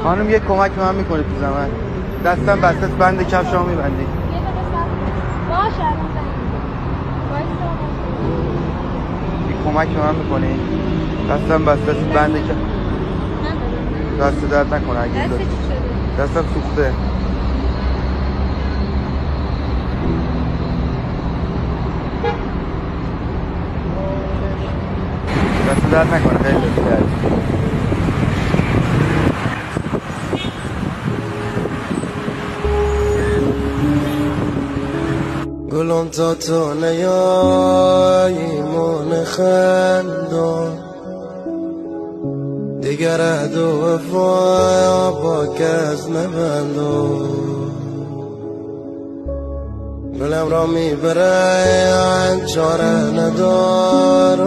خانم یه کمک به من میکنید تو زمان دستم بسته بند کفشامو میبندی. باشه یه کمک به من میکنی دستم بسته بند کفش دست درد نکنه اگه دستم سوخته. دست درد نکنه خیلی درد. گلم تا تو نیایی من خندم دیگر عهد و وفا با کس نبندم گلم را میبره چاره ندارم